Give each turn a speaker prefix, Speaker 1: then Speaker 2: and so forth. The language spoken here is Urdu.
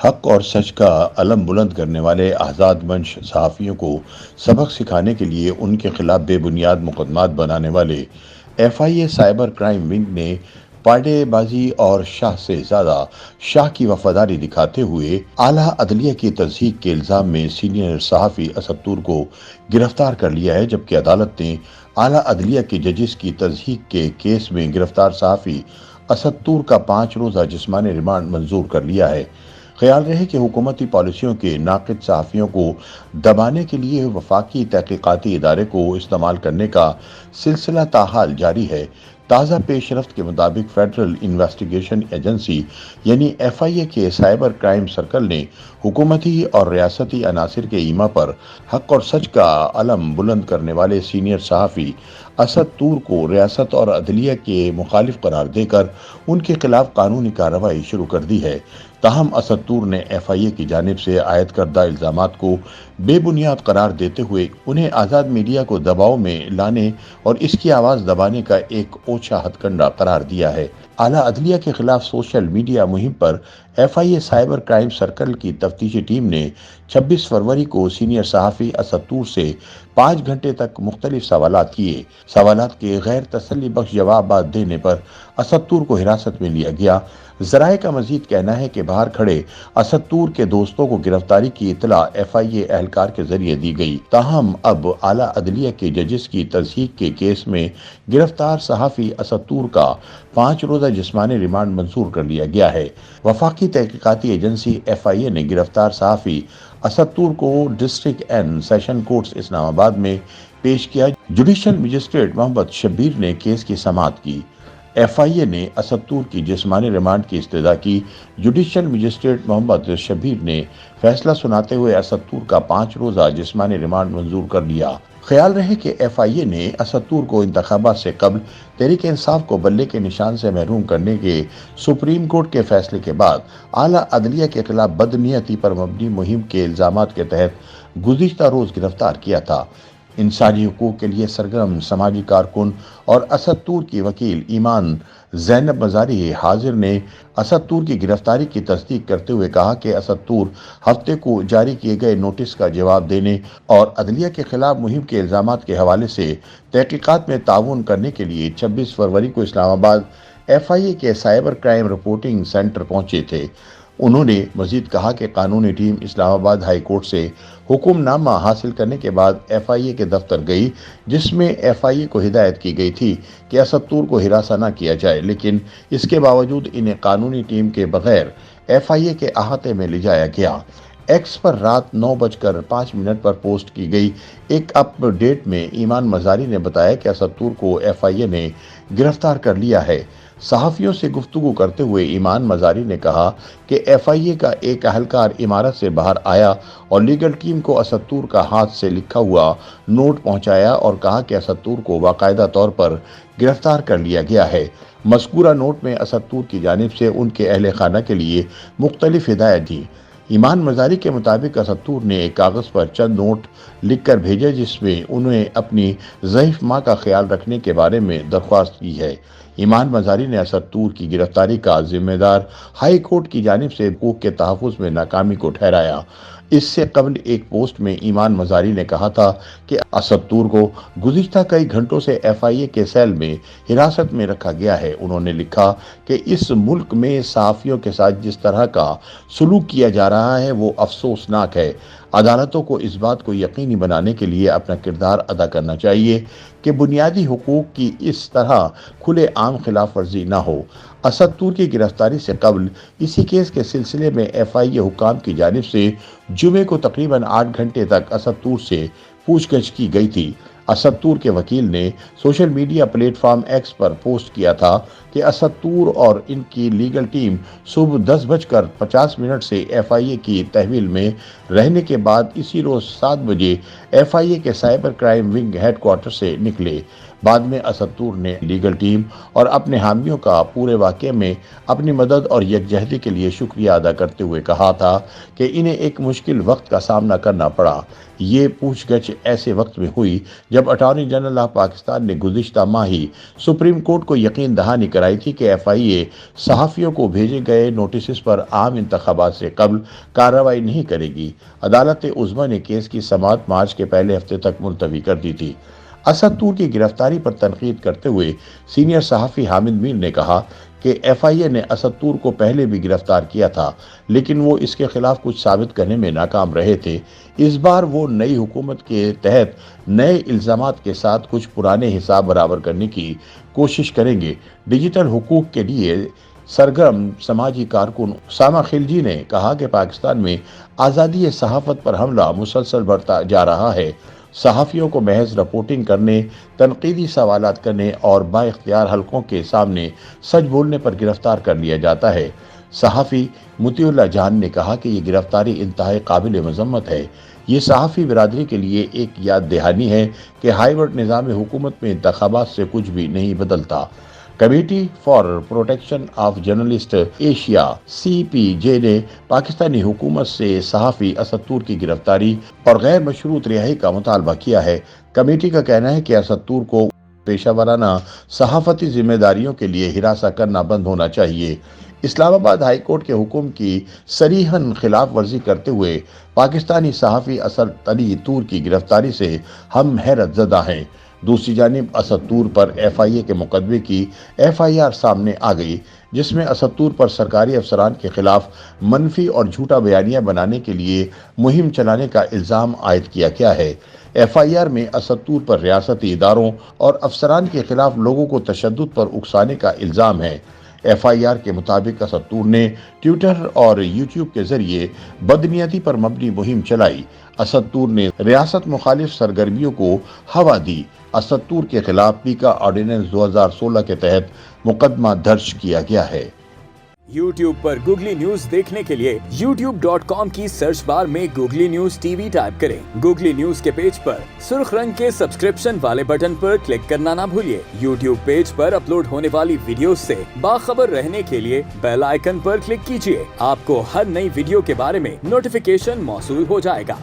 Speaker 1: حق اور سچ کا علم بلند کرنے والے آزاد منش صحافیوں کو سبق سکھانے کے لیے ان کے خلاف بے بنیاد مقدمات بنانے والے F I A cyber crime wing نے پارڈے بازی اور شاہ سے زیادہ شاہ کی وفاداری دکھاتے ہوئے اعلیٰ عدلیہ کی تضحیک کے الزام میں سینئر صحافی اسد طور کو گرفتار کر لیا ہے، جبکہ عدالت نے اعلیٰ عدلیہ کے ججز کی تضحیک کے کیس میں گرفتار صحافی اسد طور کا 5 روزہ جسمانی ریمانڈ منظور کر لیا ہے۔ خیال رہے کہ حکومتی پالیسیوں کے ناقد صحافیوں کو دبانے کے لیے وفاقی تحقیقاتی ادارے کو استعمال کرنے کا سلسلہ تاحال جاری ہے۔ تازہ پیش رفت کے مطابق فیڈرل انویسٹیگیشن ایجنسی یعنی ایف آئی اے کے سائبر کرائم سرکل نے حکومتی اور ریاستی عناصر کے ایما پر حق اور سچ کا علم بلند کرنے والے سینئر صحافی اسد طور کو ریاست اور عدلیہ کے مخالف قرار دے کر ان کے خلاف قانونی کارروائی شروع کر دی ہے۔ تاہم اسد طور نے ایف آئی اے کی جانب سے عائد کردہ الزامات کو بے بنیاد قرار دیتے ہوئے انہیں آزاد میڈیا کو دباؤ میں لانے اور اس کی آواز دبانے کا ایک اوچھا ہتھ کنڈا قرار دیا ہے۔ اعلیٰ عدلیہ کے خلاف سوشل میڈیا مہم پر F I A cyber crime circle کی تفتیشی ٹیم نے 26 فروری کو سینئر صحافی اسد طور سے 5 گھنٹے تک مختلف سوالات کیے۔ سوالات کے غیر تسلی بخش جوابات دینے پر اسد طور کو حراست میں لیا گیا۔ ذرائع کا مزید کہنا ہے کہ باہر کھڑے اسد طور کے دوستوں کو گرفتاری کی اطلاع ایف آئی اے اہلکار کے ذریعے دی گئی۔ تاہم اب اعلیٰ عدلیہ کے ججز کی تضحیک کے کیس میں گرفتار صحافی اسد طور کا 5 روزہ جسمانی ریمانڈ منظور کر لیا گیا ہے۔ وفاقی تحقیقاتی ایجنسی ایف آئی اے نے گرفتار صحافی اسد طور کو ڈسٹرکٹ اینڈ سیشن کورٹس اسلام آباد میں پیش کیا۔ جوڈیشل مجسٹریٹ محمد شبیر نے کیس کی سماعت کی۔ ایف آئی اے نے اسد طور کی جسمانی ریمانڈ کی استدعا کی۔ جوڈیشل مجسٹریٹ محمد شبیر نے فیصلہ سناتے ہوئے اسد طور کا 5 روزہ جسمانی ریمانڈ منظور کر لیا۔ خیال رہے کہ ایف آئی اے نے اسد طور کو انتخابات سے قبل تحریک انصاف کو بلے کے نشان سے محروم کرنے کے سپریم کورٹ کے فیصلے کے بعد اعلیٰ عدلیہ کے خلاف بدنیتی پر مبنی مہم کے الزامات کے تحت گزشتہ روز گرفتار کیا تھا۔ انسانی حقوق کے لیے سرگرم سماجی کارکن اور اسد طور کی وکیل ایمان زینب مزاری حاضر نے اسد طور کی گرفتاری کی تصدیق کرتے ہوئے کہا کہ اسد طور ہفتے کو جاری کیے گئے نوٹس کا جواب دینے اور عدلیہ کے خلاف مہم کے الزامات کے حوالے سے تحقیقات میں تعاون کرنے کے لیے 26 فروری کو اسلام آباد ایف آئی اے کے سائبر کرائم رپورٹنگ سینٹر پہنچے تھے۔ انہوں نے مزید کہا کہ قانونی ٹیم اسلام آباد ہائی کورٹ سے حکم نامہ حاصل کرنے کے بعد ایف آئی اے کے دفتر گئی، جس میں ایف آئی اے کو ہدایت کی گئی تھی کہ اسد طور کو ہراساں نہ کیا جائے، لیکن اس کے باوجود انہیں قانونی ٹیم کے بغیر ایف آئی اے کے احاطے میں لے جایا گیا۔ ایکس پر رات 9:05 پر پوسٹ کی گئی ایک اپ ڈیٹ میں ایمان مزاری نے بتایا کہ اسد طور کو ایف آئی اے نے گرفتار کر لیا ہے۔ صحافیوں سے گفتگو کرتے ہوئے ایمان مزاری نے کہا کہ ایف آئی اے کا ایک اہلکار عمارت سے باہر آیا اور لیگل ٹیم کو اسد طور کا ہاتھ سے لکھا ہوا نوٹ پہنچایا اور کہا کہ اسد طور کو باقاعدہ طور پر گرفتار کر لیا گیا ہے۔ مذکورہ نوٹ میں اسد طور کی جانب سے ان کے اہل خانہ کے لیے مختلف ہدایات تھیں۔ ایمان مزاری کے مطابق اسد طور نے ایک کاغذ پر چند نوٹ لکھ کر بھیجے، جس میں انہیں اپنی ضعیف ماں کا خیال رکھنے کے بارے میں درخواست کی ہے۔ ایمان مزاری نے اسد طور کی گرفتاری کا ذمہ دار ہائی کورٹ کی جانب سے حقوق کے تحفظ میں ناکامی کو ٹھہرایا۔ اس سے قبل ایک پوسٹ میں ایمان مزاری نے کہا تھا کہ اسد طور کو گزشتہ کئی گھنٹوں سے ایف آئی اے کے سیل میں حراست میں رکھا گیا ہے۔ انہوں نے لکھا کہ اس ملک میں صحافیوں کے ساتھ جس طرح کا سلوک کیا جا رہا ہے وہ افسوسناک ہے۔ عدالتوں کو اس بات کو یقینی بنانے کے لیے اپنا کردار ادا کرنا چاہیے کہ بنیادی حقوق کی اس طرح کھلے عام خلاف ورزی نہ ہو۔ اسد طور کی گرفتاری سے قبل اسی کیس کے سلسلے میں ایف آئی اے حکام کی جانب سے جمعے کو تقریباً 8 گھنٹے تک اسد طور سے پوچھ گچھ کی گئی تھی۔ اسد طور کے وکیل نے social media platform X پر پوسٹ کیا تھا کہ اسد طور اور ان کی لیگل ٹیم صبح 10:50 سے ایف آئی اے کی تحویل میں رہنے کے بعد اسی روز 7 بجے ایف آئی اے کے cyber crime wing head quarter سے نکلے۔ بعد میں اسد نے لیگل ٹیم اور اپنے حامیوں کا پورے واقعے میں اپنی مدد اور یکجہتی کے لیے شکریہ ادا کرتے ہوئے کہا تھا کہ انہیں ایک مشکل وقت کا سامنا کرنا پڑا۔ یہ پوچھ گچھ ایسے وقت میں ہوئی جب اٹارنی جنرل آف پاکستان نے گزشتہ ماہ ہی سپریم کورٹ کو یقین دہانی کرائی تھی کہ FIA صحافیوں کو بھیجے گئے نوٹسز پر عام انتخابات سے قبل کارروائی نہیں کرے گی۔ عدالت عظمیٰ نے کیس کی سماعت مارچ کے پہلے ہفتے تک ملتوی کر دی تھی۔ اسد کی گرفتاری پر تنقید کرتے ہوئے سینئر صحافی حامد میر نے کہا کہ FIA نے اسد کو پہلے بھی گرفتار کیا تھا، لیکن وہ اس کے خلاف کچھ ثابت کرنے میں ناکام رہے تھے۔ اس بار وہ نئی حکومت کے تحت نئے الزامات کے ساتھ کچھ پرانے حساب برابر کرنے کی کوشش کریں گے۔ ڈیجیٹل حقوق کے لیے سرگرم سماجی کارکن اسامہ خلجی نے کہا کہ پاکستان میں آزادی صحافت پر حملہ مسلسل بڑھتا جا رہا ہے۔ صحافیوں کو محض رپورٹنگ کرنے، تنقیدی سوالات کرنے اور با اختیار حلقوں کے سامنے سچ بولنے پر گرفتار کر لیا جاتا ہے۔ صحافی مطیع اللہ جان نے کہا کہ یہ گرفتاری انتہائی قابل مذمت ہے۔ یہ صحافی برادری کے لیے ایک یاد دہانی ہے کہ ہائیبرڈ نظام حکومت میں انتخابات سے کچھ بھی نہیں بدلتا۔ Committee for protection of journalist Asia CPJ نے پاکستانی حکومت سے صحافی اسد کی گرفتاری اور غیر مشروط رہائی کا مطالبہ کیا ہے۔ کمیٹی کا کہنا ہے کہ اسد کو پیشہ ورانہ صحافتی ذمہ داریوں کے لیے ہراساں کرنا بند ہونا چاہیے۔ اسلام آباد ہائی کورٹ کے حکم کی صریحاً خلاف ورزی کرتے ہوئے پاکستانی صحافی اسد علی طور کی گرفتاری سے ہم حیرت زدہ ہیں۔ دوسری جانب اسد پر FIA کے مقدمے کی FIR سامنے آ گئی، جس میں اسد پر سرکاری افسران کے خلاف منفی اور جھوٹا بیانیہ بنانے کے لیے مہم چلانے کا الزام عائد کیا گیا ہے۔ FIR میں اسد پر ریاستی اداروں اور افسران کے خلاف لوگوں کو تشدد پر اکسانے کا الزام ہے۔ FIR کے مطابق اسد نے ٹویٹر اور YouTube کے ذریعے بدنیتی پر مبنی مہم چلائی۔ اسد نے ریاست مخالف سرگرمیوں کو ہوا دی۔ اسد کے خلاف پیکا آرڈیننس 2016 کے تحت مقدمہ درج کیا گیا ہے۔
Speaker 2: YouTube پر گوگلی نیوز دیکھنے کے لیے youtube.com کی سرچ بار میں گوگلی نیوز TV ٹائپ کریں۔ گوگلی نیوز کے پیج پر سرخ رنگ کے سبسکرپشن والے بٹن پر کلک کرنا نہ بھولیے۔ YouTube پیج پر اپلوڈ ہونے والی ویڈیوز سے باخبر رہنے کے لیے بیل آئیکن پر کلک کیجیے۔ آپ کو ہر نئی ویڈیو کے بارے میں نوٹیفیکیشن موصول ہو جائے گا۔